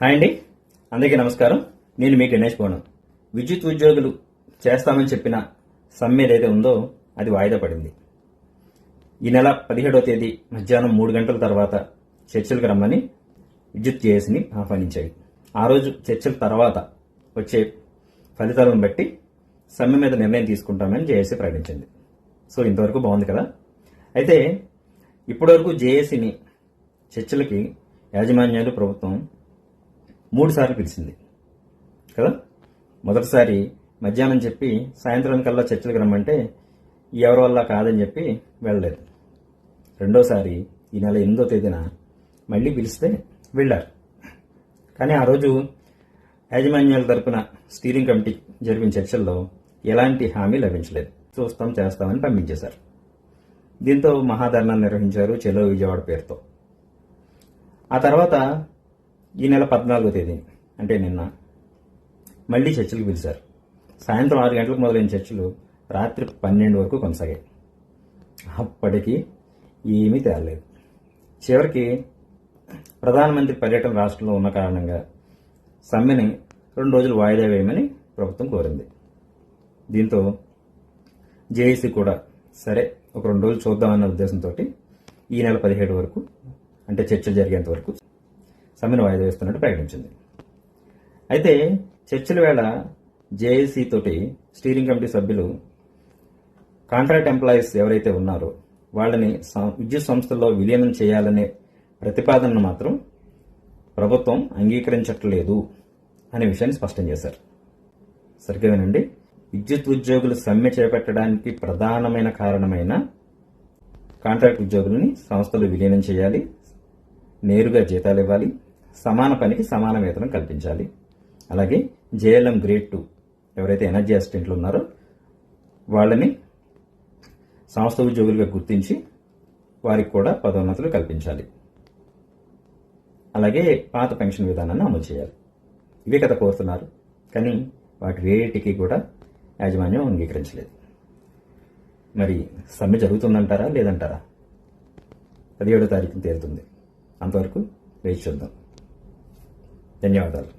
Hi అండి, అందరికీ నమస్కారం. నేను మీ గణేష్ భవనం. విద్యుత్ ఉద్యోగులు చేస్తామని చెప్పిన సమ్మె ఏదైతే ఉందో అది వాయిదా పడింది. ఈ నెల 17వ తేదీ మధ్యాహ్నం 3 గంటల తర్వాత చర్చలకు రమ్మని విద్యుత్ జేఏసీని ఆహ్వానించాయి. ఆ రోజు చర్చల తర్వాత వచ్చే ఫలితాలను బట్టి సమ్మె మీద నిర్ణయం తీసుకుంటామని జేఏసీ ప్రకటించింది. సో ఇంతవరకు బాగుంది కదా. అయితే ఇప్పటివరకు జేఏసీని చర్చలకి యాజమాన్యాలు ప్రభుత్వం 3 సార్లు పిలిచింది కదా. మొదటిసారి మధ్యాహ్నం చెప్పి సాయంత్రం కల్లా చర్చలకు రమ్మంటే ఎవరి వల్ల కాదని చెప్పి వెళ్ళలేదు. రెండోసారి ఈ నెల 8వ తేదీన మళ్ళీ పిలిస్తే వెళ్ళారు. కానీ ఆ రోజు యాజమాన్యాల తరపున స్టీరింగ్ కమిటీ జరిపిన చర్చల్లో ఎలాంటి హామీ లభించలేదు. చూస్తాం చేస్తామని పంపించేశారు. దీంతో మహాధర్నాలు నిర్వహించారు చెలో విజయవాడ పేరుతో. ఆ తర్వాత ఈ నెల 14వ తేదీ అంటే నిన్న మళ్ళీ చర్చలకు పిలిచారు. సాయంత్రం 6 గంటలకు మొదలైన చర్చలు రాత్రి 12 వరకు కొనసాగాయి. అప్పటికి ఏమీ తేలలేదు. చివరికి ప్రధానమంత్రి పర్యటన రాష్ట్రంలో ఉన్న కారణంగా సమ్మెని 2 రోజులు వాయిదా వేయమని ప్రభుత్వం కోరింది. దీంతో జేఏసీ కూడా సరే ఒక 2 రోజులు చూద్దామన్న ఉద్దేశంతో ఈ నెల 17 వరకు అంటే చర్చ జరిగేంత వరకు సమ్మెను వాయిదా వేస్తున్నట్టు ప్రకటించింది. అయితే చర్చల వేళ జేఏసీ తోటి స్టీరింగ్ కమిటీ సభ్యులు కాంట్రాక్ట్ ఎంప్లాయీస్ ఎవరైతే ఉన్నారో వాళ్ళని విద్యుత్ సంస్థల్లో విలీనం చేయాలనే ప్రతిపాదనను మాత్రం ప్రభుత్వం అంగీకరించట్లేదు అనే విషయాన్ని స్పష్టం చేశారు. సరిగ్గా వినండి, విద్యుత్ ఉద్యోగులు సమ్మె చేపట్టడానికి ప్రధానమైన కారణమైన కాంట్రాక్ట్ ఉద్యోగులని సంస్థలు విలీనం చేయాలి, నేరుగా జీతాలు ఇవ్వాలి, సమాన పనికి సమాన వేతనం కల్పించాలి, అలాగే జేఎల్ఎం గ్రేడ్ 2 ఎవరైతే ఎనర్జీ అసిస్టెంట్లు ఉన్నారో వాళ్ళని సంస్థ ఉద్యోగులుగా గుర్తించి వారికి కూడా పదోన్నతులు కల్పించాలి, అలాగే పాత పెన్షన్ విధానాన్ని అమలు చేయాలి. ఇవే కథ కోరుతున్నారు. కానీ వాటి వేటికి కూడా యాజమాన్యం అంగీకరించలేదు. మరి సమ్మె జరుగుతుందంటారా లేదంటారా? 17వ తారీఖున తేలుతుంది. అంతవరకు వేచి చూద్దాం. ధన్యవాదాలు.